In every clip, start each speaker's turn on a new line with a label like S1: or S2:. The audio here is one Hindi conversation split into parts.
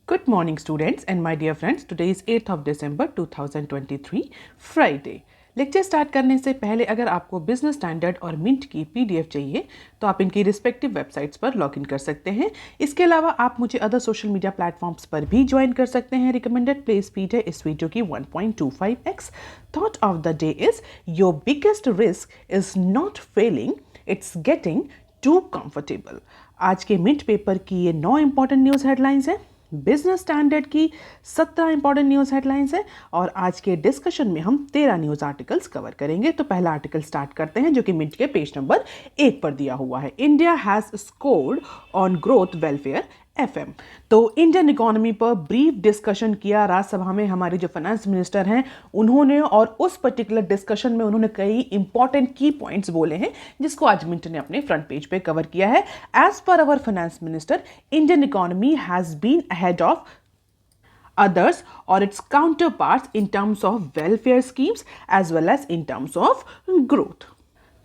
S1: Good morning students and my dear friends. Today is 8th of December 2023 Friday. Lecture start करने से पहले अगर आपको बिजनेस स्टैंडर्ड और मिंट की पीडीएफ चाहिए तो आप इनकी रिस्पेक्टिव वेबसाइट्स पर लॉगिन कर सकते हैं। इसके अलावा आप मुझे अदर सोशल मीडिया प्लेटफॉर्म्स पर भी ज्वाइन कर सकते हैं। रिकमेंडेड प्ले स्पीड है इस वीडियो की 1.25x। Thought of the day is your biggest risk is not failing, it's getting too comfortable. आज के मिंट पेपर की ये 9 इंपॉर्टेंट न्यूज़ हेडलाइंस हैं, बिजनेस स्टैंडर्ड की 17 इंपॉर्टेंट न्यूज़ हेडलाइंस है और आज के डिस्कशन में हम 13 न्यूज़ आर्टिकल्स कवर करेंगे। तो पहला आर्टिकल स्टार्ट करते हैं जो कि मिंट के पेज नंबर 1 पर दिया हुआ है। India has scored on growth welfare FM। तो इंडियन इकोनॉमी पर ब्रीफ डिस्कशन किया राज्यसभा में हमारे जो फाइनेंस मिनिस्टर हैं उन्होंने, और उस पर्टिकुलर डिस्कशन में उन्होंने कई इंपॉर्टेंट की पॉइंट्स बोले हैं जिसको आज मिंट ने अपने फ्रंट पेज पे कवर किया है। As per our finance minister, Indian economy has been ahead of others or its counterparts in terms of welfare schemes as well as in terms of growth।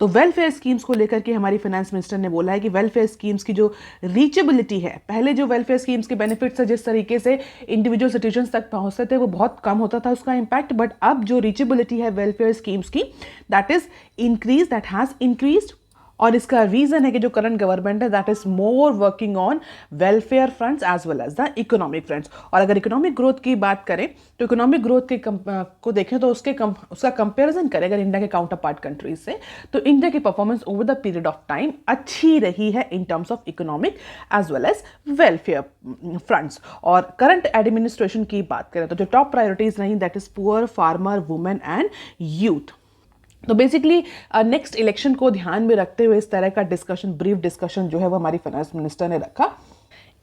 S1: तो वेलफेयर स्कीम्स को लेकर के हमारी फाइनेंस मिनिस्टर ने बोला है कि वेलफेयर स्कीम्स की जो रीचेबिलिटी है, पहले जो वेलफेयर स्कीम्स के बेनिफिट्स है जिस तरीके से इंडिविजुअल सिटीजन्स तक पहुंचते थे वो बहुत कम होता था उसका इम्पैक्ट, बट अब जो रीचेबिलिटी है वेलफेयर स्कीम्स की दैट हैज़ इंक्रीज्ड। और इसका रीजन है कि जो करंट गवर्नमेंट है that is more working on welfare fronts as well as the economic fronts. और अगर इकोनॉमिक ग्रोथ की बात करें तो इकोनॉमिक ग्रोथ के को देखें तो उसका कंपैरिजन करें अगर इंडिया के काउंटर पार्ट कंट्रीज से, तो इंडिया की performance over the period of time अच्छी रही है in terms of economic as well as welfare fronts. और करंट एडमिनिस्ट्रेशन की बात करें तो जो टॉप प्रायोरिटीज रही that is poor, farmer, women and youth. तो बेसिकली नेक्स्ट इलेक्शन को ध्यान में रखते हुए इस तरह का डिस्कशन, ब्रीफ डिस्कशन जो है वो हमारी फाइनेंस मिनिस्टर ने रखा।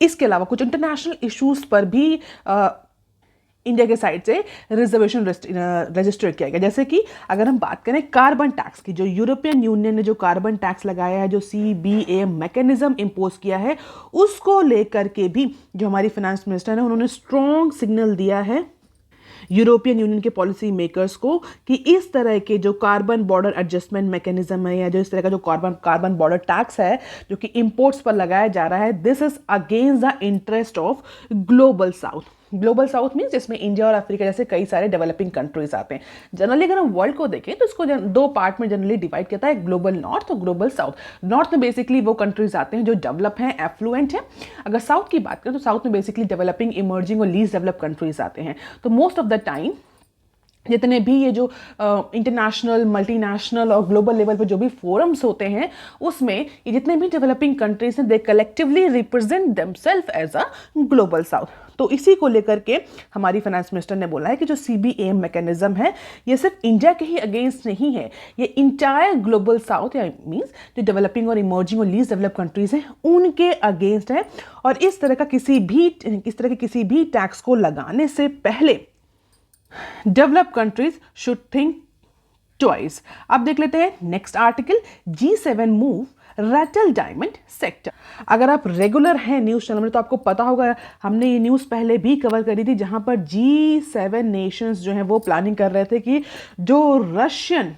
S1: इसके अलावा कुछ इंटरनेशनल इश्यूज पर भी इंडिया के साइड से रिजर्वेशन रजिस्टर किया गया। जैसे कि अगर हम बात करें कार्बन टैक्स की, जो यूरोपियन यूनियन ने जो कार्बन टैक्स लगाया है, जो CBA मैकेनिज्म इम्पोज किया है, उसको लेकर के भी जो हमारी फाइनेंस मिनिस्टर है उन्होंने स्ट्रॉन्ग सिग्नल दिया है यूरोपियन यूनियन के पॉलिसी मेकर्स को कि इस तरह के जो कार्बन बॉर्डर एडजस्टमेंट मैकेनिज्म है या जो इस तरह का जो कार्बन बॉर्डर टैक्स है जो कि इंपोर्ट्स पर लगाया जा रहा है, this is against the interest of global south. Global south means जिसमें इंडिया और अफ्रीका जैसे कई सारे डेवलपिंग कंट्रीज आते हैं। जनरली अगर हम वर्ल्ड को देखें तो इसको 2 पार्ट में जनरली डिवाइड किया है, ग्लोबल नॉर्थ और ग्लोबल साउथ। नॉर्थ में बेसिकली वो कंट्रीज आते हैं जो डेवलप हैं, एफ्लुएंट हैं। अगर साउथ की बात करें तो साउथ में बेसिकली डेवलपिंग, इमर्जिंग और लीस्ट डेवलप कंट्रीज आते हैं। तो मोस्ट ऑफ द टाइम जितने भी ये जो इंटरनेशनल, मल्टीनेशनल और ग्लोबल लेवल पे जो भी फोरम्स होते हैं उसमें ये जितने भी डेवलपिंग कंट्रीज हैं they collectively represent themselves as a global south. तो इसी को लेकर के हमारी फाइनेंस मिनिस्टर ने बोला है कि जो CBA मैकेनिज्म है ये सिर्फ इंडिया के ही अगेंस्ट नहीं है, ये इंटायर ग्लोबल साउथ या मीन्स जो डेवलपिंग और इमर्जिंग और लीस्ट डेवलप कंट्रीज हैं उनके अगेंस्ट है। और इस तरह के किसी भी टैक्स को लगाने से पहले develop countries should think twice. अब देख लेते हैं next article, G7 move rattle diamond sector. अगर आप रेगुलर हैं न्यूज़ चैनल में तो आपको पता होगा हमने ये न्यूज़ पहले भी कवर करी थी जहां पर G7 नेशंस जो हैं वो प्लानिंग कर रहे थे कि जो रशियन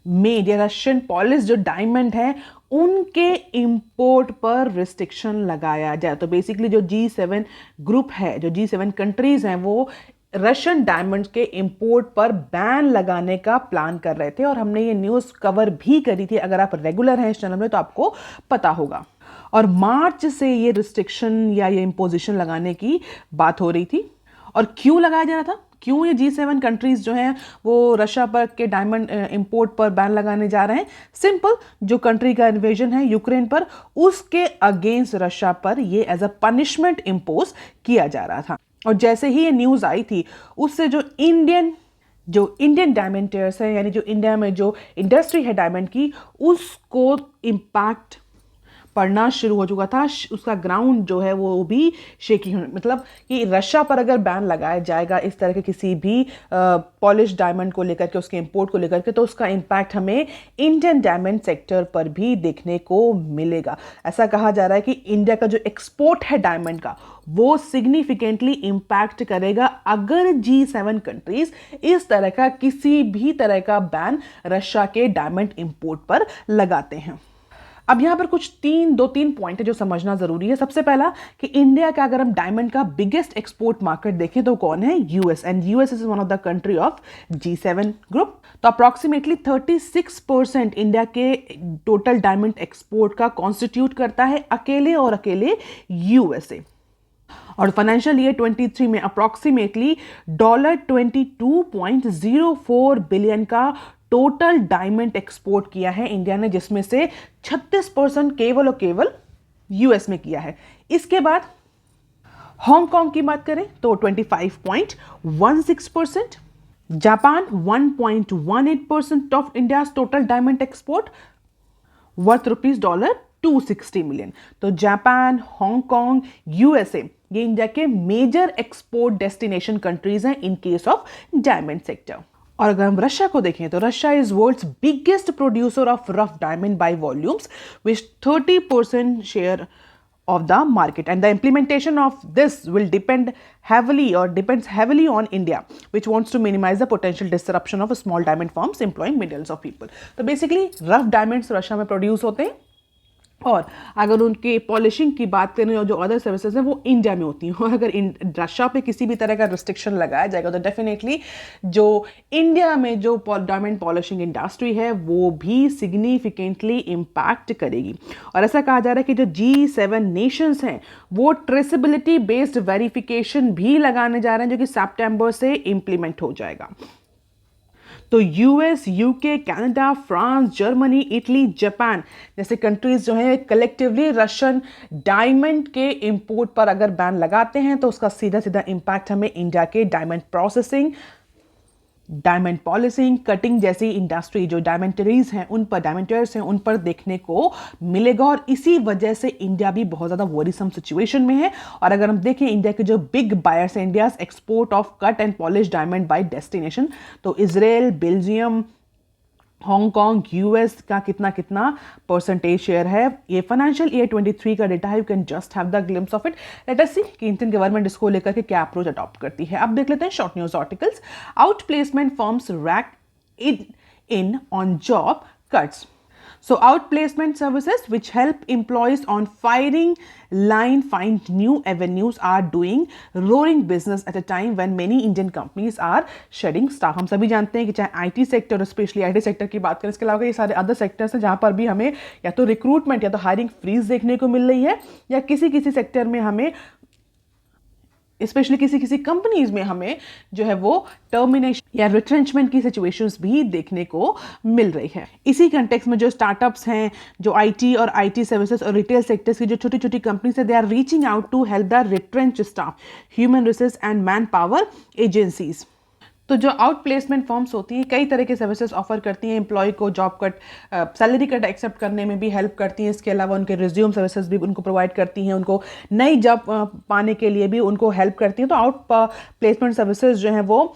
S1: मेड या रशियन पॉलिश जो डायमंड है उनके इंपोर्ट पर रिस्ट्रिक्शन लगाया जाए। तो बेसिकली जो G7 ग्रुप है, जो G7 कंट्रीज हैं वो रशियन डायमंड्स के इंपोर्ट पर बैन लगाने का प्लान कर रहे थे और हमने ये न्यूज़ कवर भी करी थी। अगर आप रेगुलर हैं इस चैनल में तो आपको पता होगा। और मार्च से ये रिस्ट्रिक्शन या ये इम्पोजिशन लगाने की बात हो रही थी। और क्यों लगाया जा रहा था, क्यों ये G7 कंट्रीज जो हैं वो रशिया पर के डायमंड इंपोर्ट पर बैन लगाने जा रहे हैं? सिंपल, जो कंट्री का इन्वेजन है यूक्रेन पर उसके अगेंस्ट रशिया पर ये एज अ पनिशमेंट इम्पोज किया जा रहा था। और जैसे ही ये न्यूज़ आई थी उससे जो इंडियन डायमंडर्स है यानी जो इंडिया में जो इंडस्ट्री है डायमंड की उसको इम्पैक्ट पड़ना शुरू हो चुका था। उसका ग्राउंड जो है वो भी शेकी होने, मतलब कि रशिया पर अगर बैन लगाया जाएगा इस तरह के किसी भी पॉलिश डायमंड को लेकर के, उसके इंपोर्ट को लेकर के, तो उसका इम्पैक्ट हमें इंडियन डायमंड सेक्टर पर भी देखने को मिलेगा। ऐसा कहा जा रहा है कि इंडिया का जो एक्सपोर्ट है डायमंड का वो सिग्निफिकेंटली इम्पैक्ट करेगा अगर G7 कंट्रीज इस तरह का किसी भी तरह का बैन रशिया के डायमंड इंपोर्ट पर लगाते हैं। अब यहाँ पर कुछ दो तीन पॉइंट है जो समझना जरूरी है। सबसे पहला कि इंडिया का अगर हम डायमंड का बिगेस्ट एक्सपोर्ट मार्केट देखें तो कौन है? US, and US is one of the country of G7 group. तो अप्रोक्सीमेटली 36% इंडिया के टोटल डायमंड एक्सपोर्ट का कॉन्स्टिट्यूट करता है अकेले और अकेले यूएसए। और फाइनेंशियल ईयर 23 में अप्रोक्सीमेटली $22.04 बिलियन का टोटल डायमंड एक्सपोर्ट किया है इंडिया ने, जिसमें से 36% केवल और केवल यूएस में किया है। इसके बाद हांगकांग की बात करें तो 25.16%, Japan 1.18% of India total diamond export worth $260 million. तो जापान, हांगकांग, यूएसए ये इंडिया के मेजर एक्सपोर्ट डेस्टिनेशन कंट्रीज हैं in case of diamond sector. और अगर हम रशिया को देखें तो Russia is world's biggest producer of rough diamond by volumes which 30% share of the market, and the implementation of this will depends heavily on India, which wants to minimize the potential disruption of small diamond firms employing millions of people. तो basically rough diamonds रशिया में प्रोड्यूस होते हैं, और अगर उनके पॉलिशिंग की बात करें और जो अदर सर्विसेज हैं वो इंडिया में होती हैं। और अगर रशिया पे किसी भी तरह का रिस्ट्रिक्शन लगाया जाएगा तो डेफिनेटली जो इंडिया में जो डायमंड पॉलिशिंग इंडस्ट्री है वो भी सिग्निफिकेंटली इम्पैक्ट करेगी। और ऐसा कहा जा रहा है कि जो G7 नेशंस हैं वो ट्रेसेबिलिटी बेस्ड वेरिफिकेशन भी लगाने जा रहे हैं, जो कि सितंबर से इंप्लीमेंट हो जाएगा। तो US, UK, Canada, France, Germany, Italy, Japan जैसे कंट्रीज जो हैं कलेक्टिवली रशियन डायमंड के इंपोर्ट पर अगर बैन लगाते हैं तो उसका सीधा सीधा इंपैक्ट हमें इंडिया के diamond processing, diamond polishing, cutting जैसी इंडस्ट्री जो डायमंडरीज हैं उन पर, डायमंडर्स हैं उन पर देखने को मिलेगा। और इसी वजह से इंडिया भी बहुत ज़्यादा वरीसम सिचुएशन में है। और अगर हम देखें इंडिया के जो बिग बायर्स हैं India's export of cut and polish diamond by destination, तो इजराइल, बेल्जियम, हांगकांग, यूएस का कितना कितना परसेंटेज शेयर है। ये फाइनेंशियल ईयर 23 का डेटा है, you can just have the glimpse of it. Let us see कि इंडियन गवर्नमेंट इसको लेकर के क्या अप्रोच अडॉप्ट करती है। अब देख लेते हैं short news articles. Out placement firms rack in on job cuts. So outplacement services which help employees on firing line find new avenues are doing roaring business at a time when many Indian companies are shedding staff। हम सभी जानते हैं कि चाहे आईटी सेक्टर और स्पेशली आईटी सेक्टर की बात करें, इसके अलावा ये सारे अदर सेक्टर्स हैं जहाँ पर भी हमें या तो रिक्रूटमेंट या तो हायरिंग फ्रीज देखने को मिल रही है, या किसी सेक्टर में हमें स्पेशली किसी कंपनीज में हमें जो है वो टर्मिनेशन या रिट्रेंचमेंट की सिचुएशंस भी देखने को मिल रही है। इसी कंटेक्स्ट में जो स्टार्टअप्स हैं, जो आईटी और आईटी सर्विसेज और रिटेल सेक्टर्स की जो छोटी छोटी कंपनीज है, they are reaching out to help the retrench staff, human resource and man power agencies. तो जो आउट प्लेसमेंट फर्म्स होती हैं कई तरह के सर्विसेज ऑफर करती हैं, एम्प्लॉय को job cut, salary cut accept करने में भी हेल्प करती हैं। इसके अलावा उनके रिज्यूम सर्विसेज भी उनको प्रोवाइड करती हैं, उनको नई जॉब पाने के लिए भी उनको हेल्प करती हैं। तो आउट प्लेसमेंट सर्विसेज जो हैं वो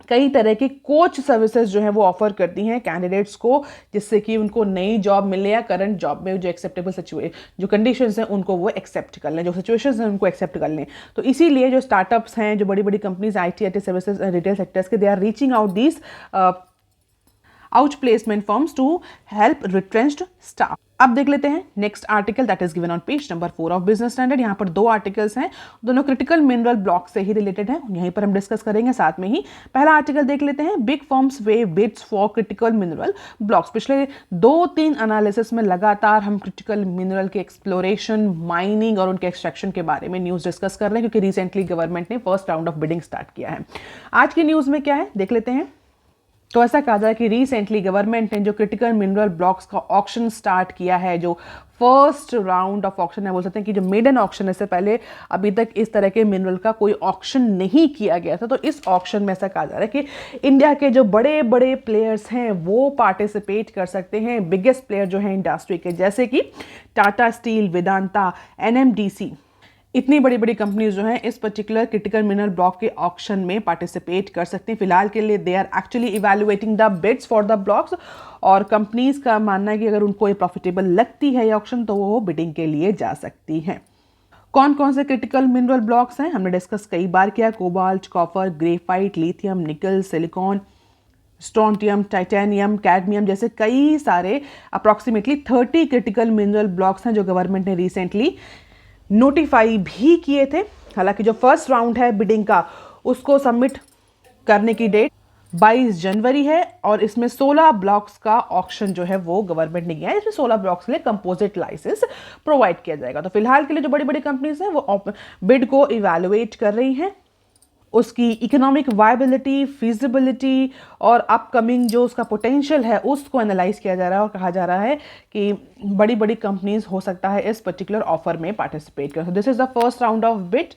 S1: कई तरह के कोच सर्विसेज जो है वो ऑफर करती हैं कैंडिडेट्स को, जिससे कि उनको नई जॉब मिले या करंट जॉब में जो एक्सेप्टेबल जो कंडीशंस हैं उनको वो एक्सेप्ट कर लें, जो सिचुएशंस हैं उनको एक्सेप्ट कर लें। तो इसीलिए जो स्टार्टअप्स हैं, जो बड़ी बड़ी companies IT services retail sectors के, they are reaching out these out placement firms to help retrenched staff. अब देख लेते हैं next article that is given on page number 4 of Business Standard. यहाँ पर दो आर्टिकल्स हैं, दोनों क्रिटिकल मिनरल ब्लॉक से ही रिलेटेड हैं, यहीं पर हम डिस्कस करेंगे साथ में ही। पहला आर्टिकल देख लेते हैं, big firms weigh bids for critical mineral blocks. पिछले 2-3 एनालिसिस में लगातार हम क्रिटिकल मिनरल के एक्सप्लोरेशन, माइनिंग और उनके एक्सट्रैक्शन के बारे में न्यूज डिस्कस कर रहे हैं, क्योंकि रिसेंटली गवर्नमेंट ने first round of bidding start किया है। आज की न्यूज में क्या है देख लेते हैं। तो ऐसा कहा जाए कि रिसेंटली गवर्नमेंट ने जो क्रिटिकल मिनरल ब्लॉक्स का ऑक्शन स्टार्ट किया है, जो फर्स्ट राउंड ऑफ ऑक्शन है, बोल सकते हैं कि जो मेडन ऑक्शन है, इससे पहले अभी तक इस तरह के मिनरल का कोई ऑक्शन नहीं किया गया था। तो इस ऑक्शन में ऐसा कहा जा रहा है कि इंडिया के जो बड़े बड़े प्लेयर्स हैं वो पार्टिसिपेट कर सकते हैं। बिगेस्ट प्लेयर जो है इंडस्ट्री के, जैसे कि टाटा स्टील, वेदांता, एनएमडीसी, इतनी बड़ी बड़ी कंपनीज जो हैं इस पर्टिकुलर क्रिटिकल मिनरल ब्लॉक के ऑक्शन में पार्टिसिपेट कर सकती हैं। फिलहाल के लिए they are actually evaluating the bids for the blocks, और कंपनीज का मानना है कि अगर उनको ये प्रॉफिटेबल लगती है ये ऑक्शन तो वो बिडिंग के लिए जा सकती हैं। कौन कौन से क्रिटिकल मिनरल ब्लॉक्स हैं हमने डिस्कस कई बार किया, कोबाल्ट, कॉपर, ग्रेफाइट, लिथियम, निकल, सिलिकॉन, स्ट्रोंटियम, टाइटेनियम, कैडमियम जैसे कई सारे अप्रॉक्सीमेटली 30 क्रिटिकल मिनरल ब्लॉक्स हैं जो गवर्नमेंट ने रिसेंटली नोटिफाई भी किए थे। हालांकि जो फर्स्ट राउंड है बिडिंग का उसको सबमिट करने की डेट 22 जनवरी है और इसमें 16 ब्लॉक्स का ऑक्शन जो है वो गवर्नमेंट ने किया है। इसमें 16 ब्लॉक्स के लिए कंपोजिट लाइसेंस प्रोवाइड किया जाएगा। तो फिलहाल के लिए जो बड़ी बड़ी कंपनीज हैं वो बिड को इवैल्यूएट कर रही हैं, उसकी इकोनॉमिक वायबिलिटी, फिजिबिलिटी और अपकमिंग जो उसका पोटेंशियल है उसको एनालाइज किया जा रहा है और कहा जा रहा है कि बड़ी बड़ी कंपनीज हो सकता है इस पर्टिकुलर ऑफर में पार्टिसिपेट कर। This is the first round of bid.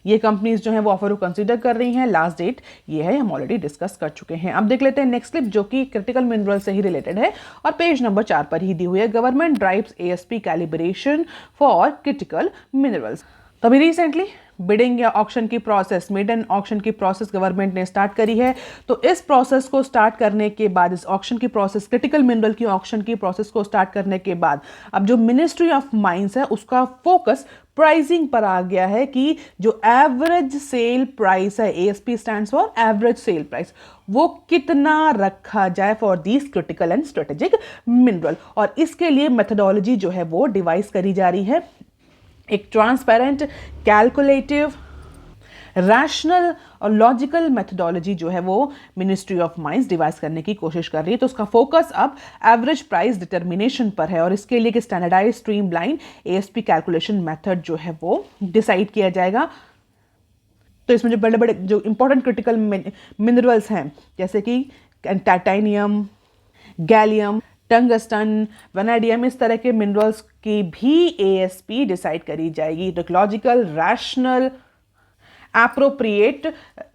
S1: ये कंपनीज जो हैं वो ऑफर को कंसीडर कर रही हैं। लास्ट डेट ये है, हम ऑलरेडी डिस्कस कर चुके हैं। अब देख लेते हैं नेक्स्ट क्लिप जो कि क्रिटिकल मिनरल से ही रिलेटेड है और पेज नंबर 4 पर ही दी हुई है। Government drives ASP calibration for critical minerals. तभी रिसेंटली बिडिंग या ऑक्शन की प्रोसेस, मेडन ऑक्शन की प्रोसेस गवर्नमेंट ने स्टार्ट करी है। तो इस प्रोसेस को स्टार्ट करने के बाद, इस ऑक्शन की प्रोसेस, क्रिटिकल मिनरल की ऑक्शन की प्रोसेस को स्टार्ट करने के बाद अब जो मिनिस्ट्री ऑफ माइंस है उसका फोकस प्राइसिंग पर आ गया है कि जो एवरेज सेल प्राइस है, ASP stands for average sale price, वो कितना रखा जाए for these critical and strategic mineral. और इसके लिए मेथडोलॉजी जो है वो डिवाइस करी जा रही है। एक ट्रांसपेरेंट, कैलकुलेटिव, रैशनल और लॉजिकल मेथडोलॉजी जो है वो मिनिस्ट्री ऑफ माइंस डिवाइस करने की कोशिश कर रही है। तो उसका फोकस अब एवरेज प्राइस डिटर्मिनेशन पर है और इसके लिए standardize streamline ASP calculation method जो है वो डिसाइड किया जाएगा। तो इसमें जो बड़े बड़े जो इंपॉर्टेंट क्रिटिकल मिनरल्स हैं जैसे कि टाइटेनियम, गैलियम, टंगस्टन, वैनेडियम, इस तरह के मिनरल्स की भी एएसपी डिसाइड करी जाएगी। लॉजिकल, रैशनल, एप्रोप्रिएट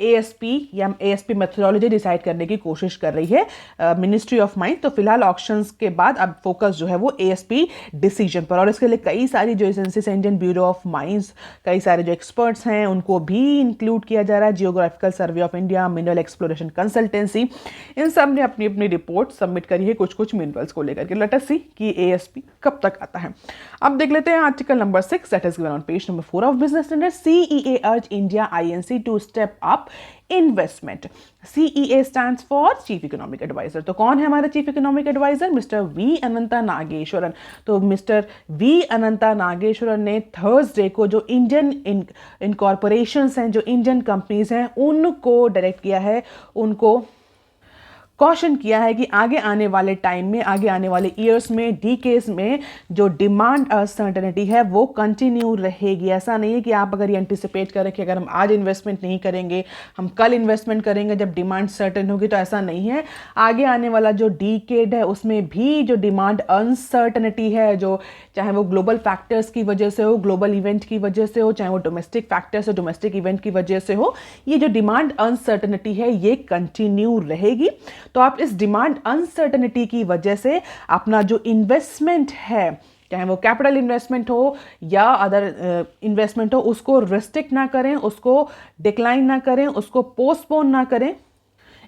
S1: एएसपी या एएसपी मेथोडोलॉजी डिसाइड करने की कोशिश कर रही है मिनिस्ट्री ऑफ माइंस। तो फिलहाल ऑक्शंस के बाद अब फोकस जो है वो एएसपी डिसीजन पर, और इसके लिए कई सारी जो एजेंसीज हैं, इंडियन ब्यूरो ऑफ माइंस, कई सारे जो एक्सपर्ट्स हैं उनको भी इंक्लूड किया जा रहा है। Geographical survey of India, mineral exploration consultancy, इन सब ने अपनी अपनी रिपोर्ट सबमिट करी है कुछ कुछ मिनरल्स को लेकर के। लेट अस सी कि एएसपी कब तक आता है। अब देख लेते हैं article number 6 that is given on page number 4 of Business standard. CEA अर्ज India INC to step up investment. CEA stands for Chief Economic Advisor. तो कौन है हमारा chief economic adviser? Mister V Anantha Nageswaran. तो मिस्टर वी अनंता नागेश्वरन ने थर्सडे को जो इंडियन इनकॉर्पोरेशंस हैं, जो इंडियन कंपनीज हैं, उनको डायरेक्ट किया है, उनको कॉशन किया है कि आगे आने वाले टाइम में, आगे आने वाले ईयर्स में, डीकेस में जो डिमांड अनसर्टेनिटी है वो कंटिन्यू रहेगी। ऐसा नहीं है कि आप अगर ये एंटिसिपेट करें कि अगर हम आज इन्वेस्टमेंट नहीं करेंगे हम कल इन्वेस्टमेंट करेंगे जब डिमांड सर्टेन होगी, तो ऐसा नहीं है। आगे आने वाला जो डीकेड है उसमें भी जो डिमांड अनसर्टेनिटी है, जो चाहे वो ग्लोबल फैक्टर्स की वजह से हो, ग्लोबल इवेंट की वजह से हो, चाहे वो डोमेस्टिक फैक्टर्स हो, डोमेस्टिक इवेंट की वजह से हो, ये जो डिमांड अनसर्टेनिटी है ये कंटिन्यू रहेगी। तो आप इस डिमांड अनसर्टेनिटी की वजह से अपना जो इन्वेस्टमेंट है, चाहे वो कैपिटल इन्वेस्टमेंट हो या अदर इन्वेस्टमेंट हो, उसको रिस्ट्रिक्ट ना करें, उसको डिक्लाइन ना करें, उसको पोस्टपोन ना करें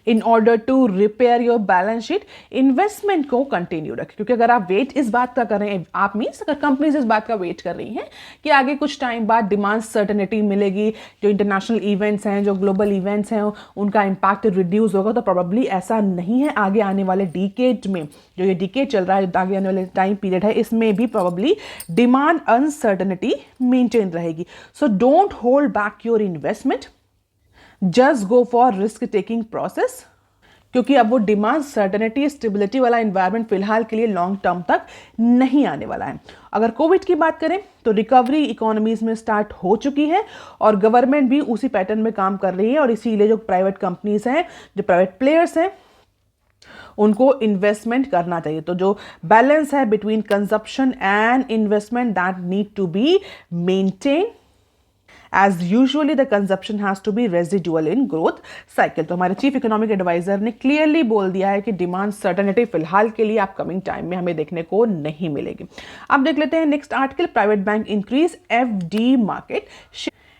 S1: in order to repair your balance sheet. Investment को कंटिन्यू रखें, क्योंकि अगर आप वेट इस बात का कर रहे हैं, आप मीन्स अगर कंपनीज इस बात का वेट कर रही हैं कि आगे कुछ टाइम बाद डिमांड सर्टेनिटी मिलेगी, जो इंटरनेशनल इवेंट्स हैं, जो ग्लोबल इवेंट्स हैं, उनका इम्पैक्ट रिड्यूस होगा, तो प्रोबेबली ऐसा नहीं है। आगे आने वाले डिकेड में, जो ये डिकेड चल रहा है, आगे आने वाले टाइम पीरियड है, इसमें भी प्रोबेबली डिमांड अनसर्टेनिटी मेंटेन रहेगी। So don't hold back your investment, just go for risk taking process, क्योंकि अब वो डिमांड सर्टेनिटी, स्टेबिलिटी वाला एनवायरनमेंट फिलहाल के लिए लॉन्ग टर्म तक नहीं आने वाला है। अगर कोविड की बात करें तो रिकवरी इकोनॉमीज में स्टार्ट हो चुकी है और गवर्नमेंट भी उसी पैटर्न में काम कर रही है, और इसीलिए जो प्राइवेट कंपनीज हैं, जो प्राइवेट प्लेयर्स हैं, उनको इन्वेस्टमेंट करना चाहिए। तो जो बैलेंस है between consumption and investment, that need to be maintain, as usually the consumption has to be residual in growth cycle। तो हमारे चीफ इकोनॉमिक एडवाइजर ने क्लियरली बोल दिया है कि डिमांड सर्टेनिटी फिलहाल के लिए अपकमिंग टाइम में हमें देखने को नहीं मिलेगी। अब देख लेते हैं next article. Private bank increase FD market.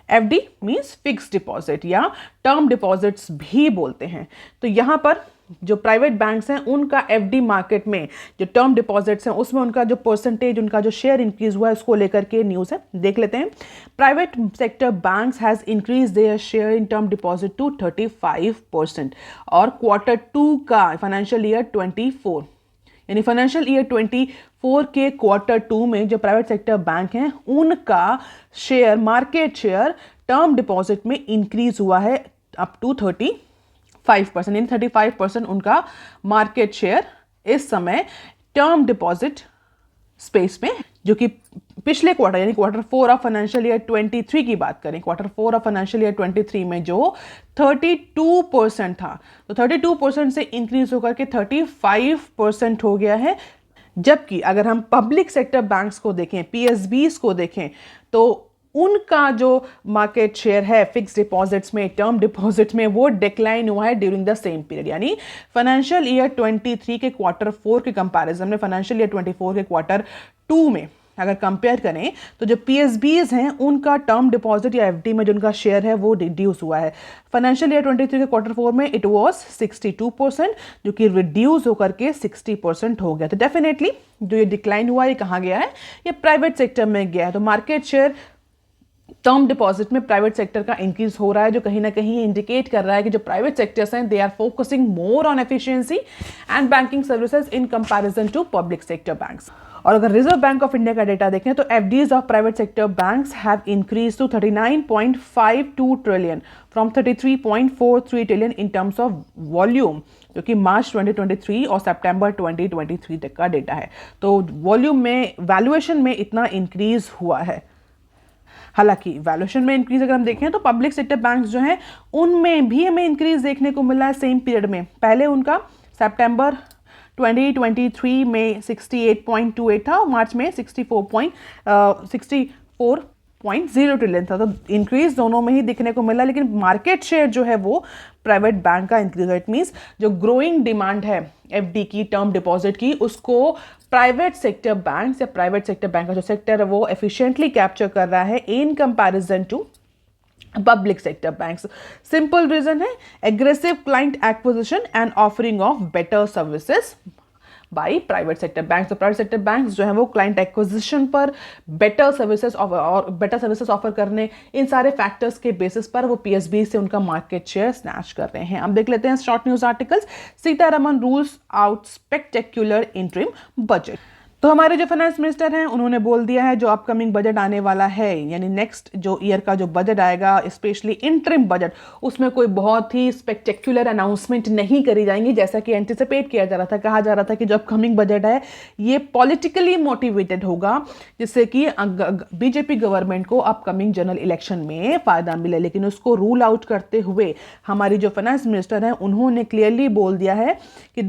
S1: FD means fix deposit या टर्म डिपॉजिट्स भी बोलते हैं। तो यहाँ पर जो प्राइवेट बैंक्स हैं उनका एफडी मार्केट में जो टर्म डिपॉजिट्स हैं उसमें उनका जो परसेंटेज, उनका जो शेयर इंक्रीज हुआ है उसको लेकर के न्यूज़ है, देख लेते हैं। Private sector banks has increase their share in term deposit to 35%। और Q2 का फाइनेंशियल ईयर 24 यानी फाइनेंशियल ईयर 24 के Q2 में जो प्राइवेट सेक्टर बैंक हैं उनका share, market share term deposit में इंक्रीज हुआ है अप टू 35%, यानी 35% उनका मार्केट शेयर इस समय टर्म डिपॉजिट स्पेस में, जो कि पिछले क्वार्टर यानी Q4 ऑफ फाइनेंशियल ईयर 23 की बात करें, Q4 ऑफ फाइनेंशियल ईयर 23 में जो 32% था, तो 32% से इंक्रीज होकर के 35% हो गया है। जबकि अगर हम पब्लिक सेक्टर बैंक्स को देखें, PSBs को देखें, तो उनका जो मार्केट शेयर है फिक्स डिपॉजिट्स में, टर्म डिपॉजिट में, वो डिक्लाइन हुआ है ड्यूरिंग द सेम पीरियड। यानी फाइनेंशियल ईयर 23 के Q4 के कंपैरिजन में फाइनेंशियल ईयर 24 के Q2 में अगर कंपेयर करें तो जो PSBs हैं उनका टर्म डिपॉजिट या एफडी में जो उनका शेयर है वो रिड्यूस हुआ है। फाइनेंशियल ईयर 23 के Q4 में इट वाज 62%, जो कि रिड्यूस होकर के 60% हो गया। तो डेफिनेटली जो ये डिक्लाइन हुआ ये कहाँ गया है, ये प्राइवेट सेक्टर में गया है। तो मार्केट शेयर टर्म डिपॉजिट में प्राइवेट सेक्टर का इंक्रीज हो रहा है, जो कहीं ना कहीं इंडिकेट कर रहा है कि जो प्राइवेट सेक्टर्स हैं they are focusing more on efficiency and banking services in comparison to public sector banks. और अगर रिजर्व बैंक ऑफ इंडिया का डेटा देखें तो FDs of private sector banks have increase to 39.52 trillion from 33.43 trillion in terms of volume, जो कि मार्च 2023 और सितंबर 2023 तक का डेटा है। तो वॉल्यूम में, वैल्यूएशन में इतना इंक्रीज हुआ है। हालांकि वैल्यूएशन में इंक्रीज अगर हम देखें तो पब्लिक सेक्टर बैंक्स जो हैं उनमें भी हमें इंक्रीज देखने को मिला है सेम पीरियड में। पहले उनका सितंबर 2023 में 68.28 था और मार्च में 64.0 ट्रिलियन था। तो इंक्रीज दोनों में ही दिखने को मिला, लेकिन मार्केट शेयर जो है वो प्राइवेट बैंक का इंक्रीज है। इट मीन्स जो ग्रोइंग डिमांड है एफडी की, टर्म डिपॉजिट की, उसको प्राइवेट सेक्टर बैंक या प्राइवेट सेक्टर बैंक का जो सेक्टर है वो एफिशिएंटली कैप्चर कर रहा है in comparison to public sector banks. Simple reason है, aggressive client acquisition and offering of better services by private sector banks. तो प्राइवेट सेक्टर बैंक्स जो है वो क्लाइंट एक्विजिशन पर बेटर सर्विसेज ऑफर करने, इन सारे फैक्टर्स के बेसिस पर वो PSB से उनका मार्केट शेयर स्नैच कर रहे हैं। अब देख लेते हैं short news articles. Sitharaman rules out spectacular interim budget. तो हमारे जो फाइनेंस मिनिस्टर हैं उन्होंने बोल दिया है जो अपकमिंग बजट आने वाला है, यानी नेक्स्ट जो ईयर का जो बजट आएगा, स्पेशली इंटरिम बजट, उसमें कोई बहुत ही स्पेक्टेक्युलर अनाउंसमेंट नहीं करी जाएंगी जैसा कि एंटिसिपेट किया जा रहा था। कहा जा रहा था कि जो अपकमिंग बजट है ये पॉलिटिकली मोटिवेटेड होगा, जिससे कि बीजेपी गवर्नमेंट को अपकमिंग जनरल इलेक्शन में फायदा मिले। लेकिन उसको रूल आउट करते हुए हमारी जो फाइनेंस मिनिस्टर हैं उन्होंने क्लियरली बोल दिया है कि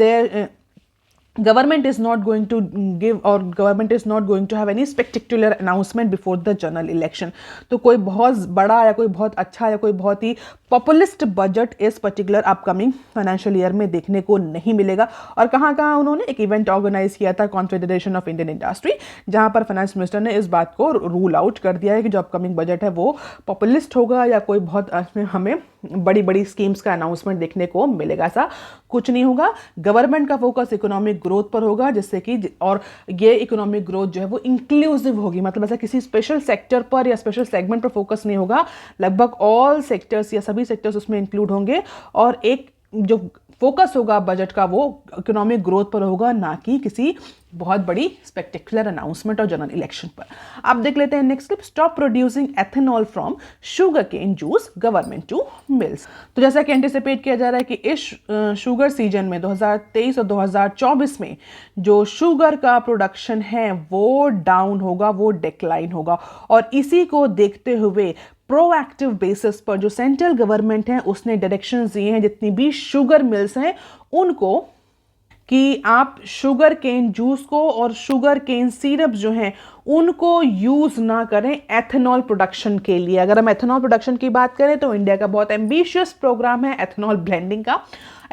S1: government is not going to give or government is not going to have any spectacular announcement before the general election। तो कोई बहुत बड़ा या कोई बहुत अच्छा या कोई बहुत ही पॉपुलिस्ट बजट इस पर्टिकुलर अपकमिंग फाइनेंशियल ईयर में देखने को नहीं मिलेगा। और कहाँ कहाँ उन्होंने एक इवेंट ऑर्गेनाइज किया था, कॉन्फेडरेशन ऑफ इंडियन इंडस्ट्री, जहाँ पर फाइनेंस मिनिस्टर ने इस बात को रूल आउट कर दिया है कि जो अपकमिंग बजट है वो पॉपुलिस्ट होगा या कोई बहुत हमें बड़ी बड़ी स्कीम्स का अनाउंसमेंट देखने को मिलेगा। ऐसा कुछ नहीं होगा। गवर्नमेंट का फोकस इकोनॉमिक ग्रोथ पर होगा, जिससे कि और ये इकोनॉमिक ग्रोथ जो है वो इंक्लूसिव होगी, मतलब ऐसा किसी स्पेशल सेक्टर पर या स्पेशल सेगमेंट पर फोकस नहीं होगा। लगभग ऑल सेक्टर्स या सभी सेक्टर्स उसमें इंक्लूड होंगे और एक जो फोकस होगा बजट का वो इकोनॉमिक ग्रोथ पर होगा, ना कि किसी बहुत बड़ी स्पेक्टेकुलर अनाउंसमेंट और जनरल इलेक्शन पर। आप देख लेते हैं next clip. Stop producing ethanol from sugar cane juice government to mills. तो जैसा कि एंटिसिपेट किया जा रहा है कि इस शुगर सीजन में 2023 और 2024 में जो शुगर का प्रोडक्शन है वो डाउन होगा, वो डिक्लाइन होगा। और इसी को देखते हुए प्रोएक्टिव बेसिस पर जो सेंट्रल गवर्नमेंट है उसने डायरेक्शंस दिए हैं जितनी भी शुगर मिल्स हैं उनको, कि आप शुगर केन जूस को और शुगर केन सिरप जो हैं उनको यूज ना करें एथेनॉल प्रोडक्शन के लिए। अगर हम एथेनॉल प्रोडक्शन की बात करें तो इंडिया का बहुत एम्बिशियस प्रोग्राम है एथेनॉल ब्लेंडिंग का,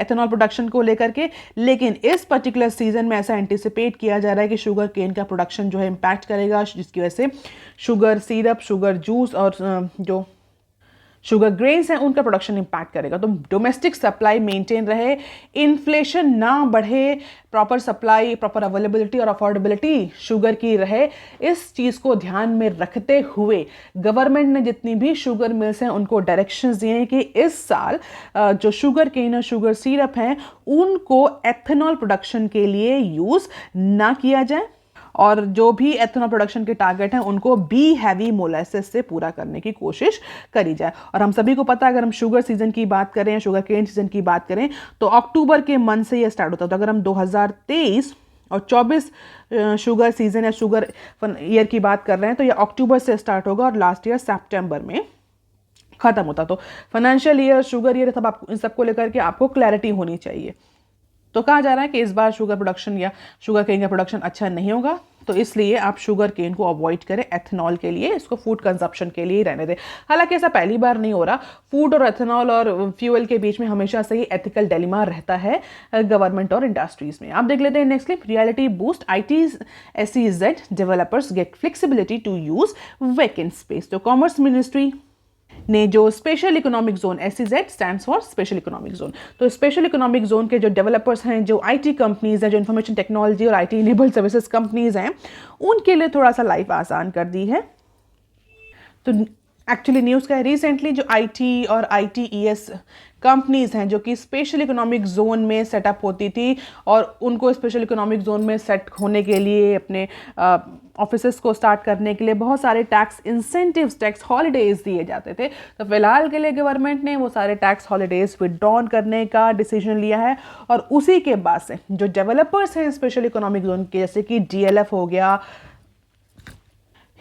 S1: एथेनॉल प्रोडक्शन को लेकर के। लेकिन इस पर्टिकुलर सीजन में ऐसा एंटिसिपेट किया जा रहा है कि शुगर केन का प्रोडक्शन जो है इम्पैक्ट करेगा, जिसकी वजह से शुगर सिरप, शुगर जूस और जो शुगर ग्रेन्स हैं उनका प्रोडक्शन इंपैक्ट करेगा। तो डोमेस्टिक सप्लाई मेंटेन रहे, इन्फ्लेशन ना बढ़े, प्रॉपर सप्लाई, प्रॉपर अवेलेबिलिटी और अफोर्डेबिलिटी शुगर की रहे, इस चीज़ को ध्यान में रखते हुए गवर्नमेंट ने जितनी भी शुगर मिल्स हैं उनको डायरेक्शंस दिए हैं कि इस साल जो शुगर केन और शुगर सिरप हैं उनको एथेनॉल प्रोडक्शन के लिए यूज़ ना किया जाए, और जो भी एथेनॉल प्रोडक्शन के टारगेट हैं उनको बी हैवी मोलासेस से पूरा करने की कोशिश करी जाए। और हम सभी को पता है, अगर हम शुगर सीजन की बात करें, शुगर केन सीजन की बात करें, तो अक्टूबर के मंथ से ये स्टार्ट होता है। तो अगर हम 2023 और 24 शुगर सीजन या शुगर ईयर की बात कर रहे हैं तो ये अक्टूबर से स्टार्ट होगा और लास्ट ईयर सितंबर में खत्म होता। तो फाइनेंशियल ईयर, शुगर ईयर, सब आपको इन सबको लेकर के आपको क्लैरिटी होनी चाहिए। तो कहा जा रहा है कि इस बार शुगर प्रोडक्शन या शुगर केन का प्रोडक्शन अच्छा नहीं होगा, तो इसलिए आप शुगर केन को अवॉइड करें एथेनॉल के लिए, इसको फूड कंजप्शन के लिए ही रहने दें। हालांकि ऐसा पहली बार नहीं हो रहा, फूड और एथेनॉल और फ्यूल के बीच में हमेशा से ही एथिकल डिलेमा रहता है गवर्नमेंट और इंडस्ट्रीज में। आप देख लेते हैं next clip, reality boost IT SEZ developers get flexibility to use vacant space. तो कॉमर्स मिनिस्ट्री ने जो special economic zone, SEZ stands for special economic zone, तो स्पेशल इकोनॉमिक जोन के जो डेवलपर्स हैं, जो IT कंपनीज हैं, जो इंफॉर्मेशन टेक्नोलॉजी और IT इनेबल्ड सर्विसेज कंपनीज हैं, उनके लिए थोड़ा सा लाइफ आसान कर दी है। तो एक्चुअली न्यूज़ का है, रिसेंटली जो IT और ITES कंपनीज हैं जो कि स्पेशल इकोनॉमिक जोन में सेटअप होती थी और उनको स्पेशल इकोनॉमिक जोन में सेट होने के लिए, अपने ऑफिसेस को स्टार्ट करने के लिए बहुत सारे टैक्स इंसेंटिव्स, टैक्स हॉलीडेज दिए जाते थे। तो फिलहाल के लिए गवर्नमेंट ने वो सारे टैक्स हॉलीडेज विदड्रॉन करने का डिसीजन लिया है और उसी के बाद से जो डेवलपर्स हैं स्पेशल इकोनॉमिक जोन के, जैसे कि DLF हो गया,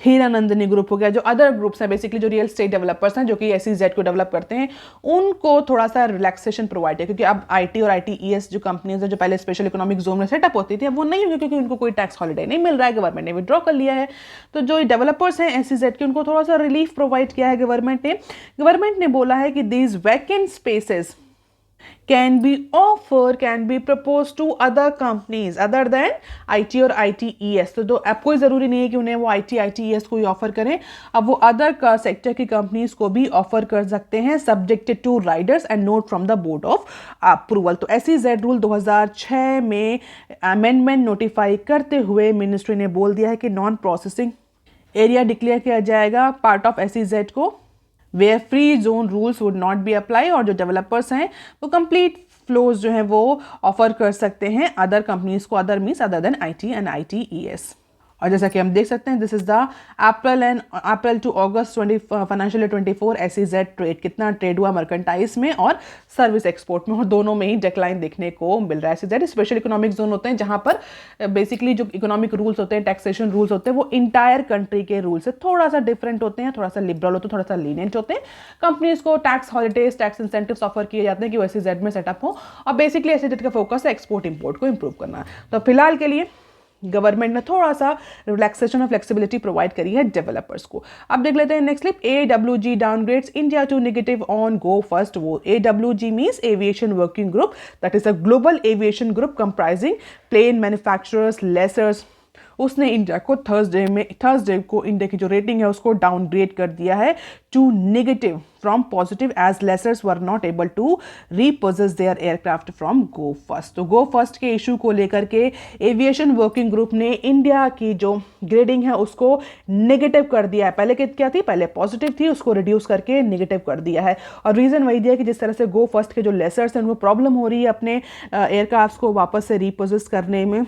S1: हीरानंदिनी ग्रुप हो गया, जो अदर ग्रुप्स हैं बेसिकली जो रियल स्टेट डेवलपर्स हैं जो कि SEZ को डेवलप करते हैं, उनको थोड़ा सा रिलैक्सेशन प्रोवाइड है, क्योंकि अब IT और ITES जो कंपनीज हैं जो पहले स्पेशल इकोनॉमिक जोन में सेटअप होती थी, अब वो नहीं होगी क्योंकि उनको कोई टैक्स हॉलीडे नहीं मिल रहा है, गवर्नमेंट ने विड्रॉ कर लिया है। तो जो डेवलपर्स हैं SEZ के, उनको थोड़ा सा रिलीफ प्रोवाइड किया है गवर्नमेंट ने बोला है कि these vacant spaces can be proposed to other companies other than IT और ITES। तो अब कोई ज़रूरी नहीं है कि उन्हें वो IT ITES को ही ऑफर करें, अब वो अदर का सेक्टर की कंपनीज को भी ऑफर कर सकते हैं, subjected to riders and note from the board of approval. तो SEZ रूल 2006 में अमेंडमेंट नोटिफाई करते हुए मिनिस्ट्री ने बोल दिया है कि नॉन प्रोसेसिंग एरिया डिक्लेयर किया जाएगा पार्ट ऑफ SEZ को, where free zone rules would not be apply, और जो डेवलपर्स हैं वो कंप्लीट फ्लोज जो हैं वो ऑफर कर सकते हैं अदर कंपनीज को, other means other than IT and ITES। और जैसा कि हम देख सकते हैं, this is the April to August financial year 24 SEZ trade, कितना ट्रेड हुआ मर्केंटाइज में और सर्विस एक्सपोर्ट में, और दोनों में ही डिक्लाइन देखने को मिल रहा है। SEZ स्पेशल इकोनॉमिक जोन होते हैं जहां पर बेसिकली जो इकोनॉमिक रूल्स होते हैं, टैक्सेशन रूल्स होते हैं, वो इंटायर कंट्री के रूल से थोड़ा सा डिफरेंट होते हैं, थोड़ा सा लिबरल होते हैं, थोड़ा सा लीनियंट होते हैं। कंपनीज को tax holidays, tax incentives offer किए जाते हैं कि वो SEZ में सेटअप हो, और बेसिकली SEZ का फोकस है एक्सपोर्ट इंपोर्ट को इंप्रूव करना। तो फिलहाल के लिए गवर्नमेंट ने थोड़ा सा रिलैक्सेशन और फ्लेक्सिबिलिटी प्रोवाइड करी है डेवलपर्स को। अब देख लेते हैं next clip, AWG downgrades India to negative on Go First. वो AWG means aviation working group, that is a global aviation group comprising plane manufacturers, lessors. उसने इंडिया को थर्सडे को इंडिया की जो रेटिंग है उसको डाउनग्रेड कर दिया है to negative from positive, as lessors were not able to repossess their aircraft from Go First. तो गो फर्स्ट के इशू को लेकर के एविएशन वर्किंग ग्रुप ने इंडिया की जो ग्रेडिंग है उसको नेगेटिव कर दिया है। पहले क्या थी, पहले पॉजिटिव थी, उसको रिड्यूस करके नेगेटिव कर दिया है। और रीजन वही दिया कि जिस तरह से गो फर्स्ट के जो लेसर्स हैं उनको प्रॉब्लम हो रही है अपने एयरक्राफ्ट को वापस से रीपोजेस करने में,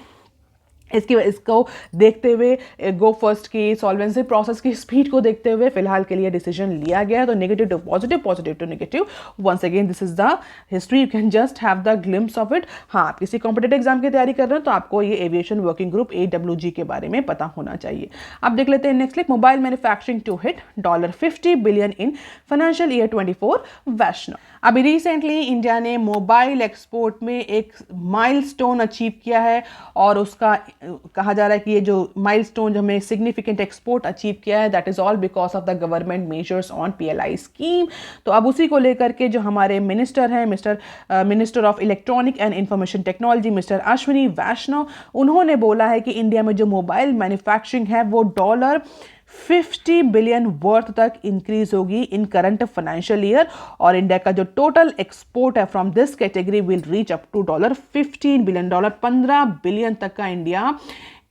S1: इसको देखते हुए, गो फर्स्ट की सॉल्वेंसी प्रोसेस की स्पीड को देखते हुए फिलहाल के लिए डिसीजन लिया गया है। तो negative to positive, positive to negative, once again this is the history, you can just have the glimpse of it. हाँ, आप किसी कॉम्पिटेटिव एग्जाम की तैयारी कर रहे हैं तो आपको ये एविएशन वर्किंग ग्रुप AWG के बारे में पता होना चाहिए। अब देख लेते हैं next clip, mobile manufacturing to hit $50 billion in financial year 24 Vaishnaw. अभी रिसेंटली इंडिया ने मोबाइल एक्सपोर्ट में एक माइलस्टोन अचीव किया है, और उसका कहा जा रहा है कि ये जो माइलस्टोन जो हमें सिग्निफिकेंट एक्सपोर्ट अचीव किया है, that is all because of the government measures on PLI scheme. तो अब उसी को लेकर के जो हमारे मिनिस्टर हैं, minister of electronic and information technology mister Ashwini Vaishnaw, उन्होंने बोला है कि इंडिया में जो मोबाइल मैन्युफैक्चरिंग है वो 50 बिलियन वर्थ तक इंक्रीज होगी इन करंट फाइनेंशियल ईयर, और इंडिया का जो टोटल एक्सपोर्ट है from this category will reach up to $15 billion, $15 billion तक का इंडिया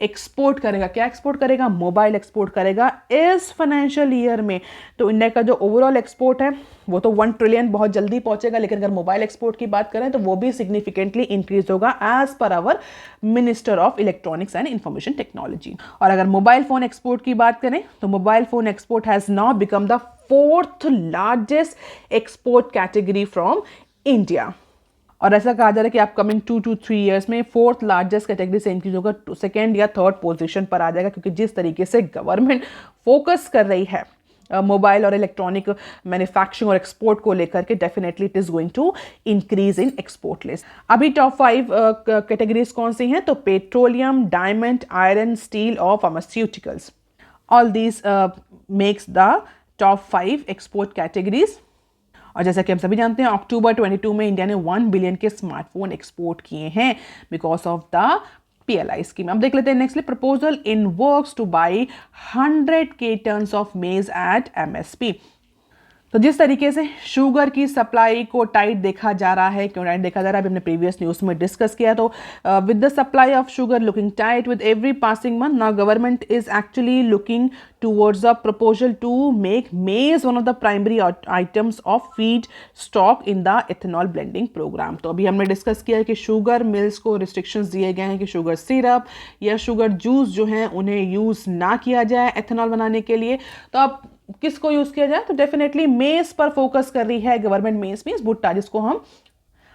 S1: एक्सपोर्ट करेगा। क्या एक्सपोर्ट करेगा? मोबाइल एक्सपोर्ट करेगा इस फाइनेंशियल ईयर में। तो इंडिया का जो ओवरऑल एक्सपोर्ट है वो तो 1 ट्रिलियन बहुत जल्दी पहुंचेगा, लेकिन अगर मोबाइल एक्सपोर्ट की बात करें तो वो भी सिग्निफिकेंटली इंक्रीज होगा as per our minister of electronics and information technology. और अगर मोबाइल फोन एक्सपोर्ट की बात करें तो mobile phone export has now become the 4th largest export category from India. और ऐसा कहा जा रहा है कि अपकमिंग 2 to 3 ईयर्स में 4th लार्जेस्ट कैटेगरी से इंक्रीज होगा, 2nd या 3rd पोजीशन पर आ जाएगा, क्योंकि जिस तरीके से गवर्नमेंट फोकस कर रही है मोबाइल और इलेक्ट्रॉनिक मैन्युफैक्चरिंग और एक्सपोर्ट को लेकर के, definitely it is going to increase in export list. अभी टॉप 5 कैटेगरीज कौन सी हैं? तो पेट्रोलियम, डायमंड, आयरन, स्टील और pharmaceuticals, all these makes the top 5 export categories. और जैसा कि हम सभी जानते हैं अक्टूबर 22 में इंडिया ने 1 बिलियन के स्मार्टफोन एक्सपोर्ट किए हैं because of the PLI scheme. अब देख लेते हैं nextly, proposal in works to buy 100K tons of maize at MSP। तो जिस तरीके से शुगर की सप्लाई को टाइट देखा जा रहा है, क्यों टाइट देखा जा रहा है, अभी हमने प्रीवियस न्यूज़ में डिस्कस किया। तो with the supply of sugar looking tight with every passing month, now government is actually looking towards a proposal to make maize one of the primary items of feed stock in the ethanol blending program। तो अभी हमने डिस्कस किया है कि शुगर मिल्स को रिस्ट्रिक्शंस दिए गए हैं कि शुगर सिरप या शुगर जूस जो हैं उन्हें यूज़ ना किया जाए एथेनॉल बनाने के लिए। तो अब किसको यूज़ किया जाए? तो डेफिनेटली मेज पर फोकस कर रही है गवर्नमेंट। मेज मीन्स भुट्टा, जिसको हम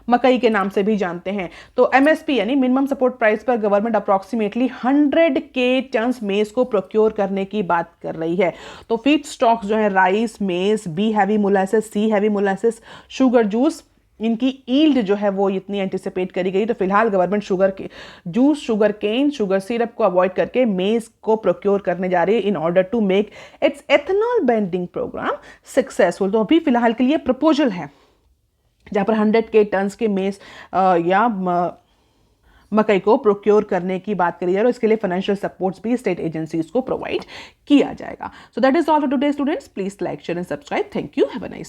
S1: मकई के नाम से भी जानते हैं। तो MSP यानी मिनिमम सपोर्ट प्राइस पर गवर्नमेंट अप्रॉक्सीमेटली 100K टन्स मेज को प्रोक्योर करने की बात कर रही है। तो फीड स्टॉक्स जो है rice, maize, B heavy molasses, C heavy molasses, sugar juice, इनकी ईल्ड जो है वो इतनी एंटिसिपेट करी गई। तो फिलहाल गवर्नमेंट शुगर के juice, sugar cane, sugar syrup को अवॉइड करके मेज को प्रोक्योर करने जा रही है in order to make its ethanol blending program successful. तो अभी फिलहाल के लिए प्रपोजल है जहाँ पर 100K टन्स के मेज या मकई को प्रोक्योर करने की बात करी जाए और इसके लिए फाइनेंशियल सपोर्ट्स भी स्टेट एजेंसीज को प्रोवाइड किया जाएगा। So that is all for today students. Please like, share and subscribe. Thank you. Have a nice day.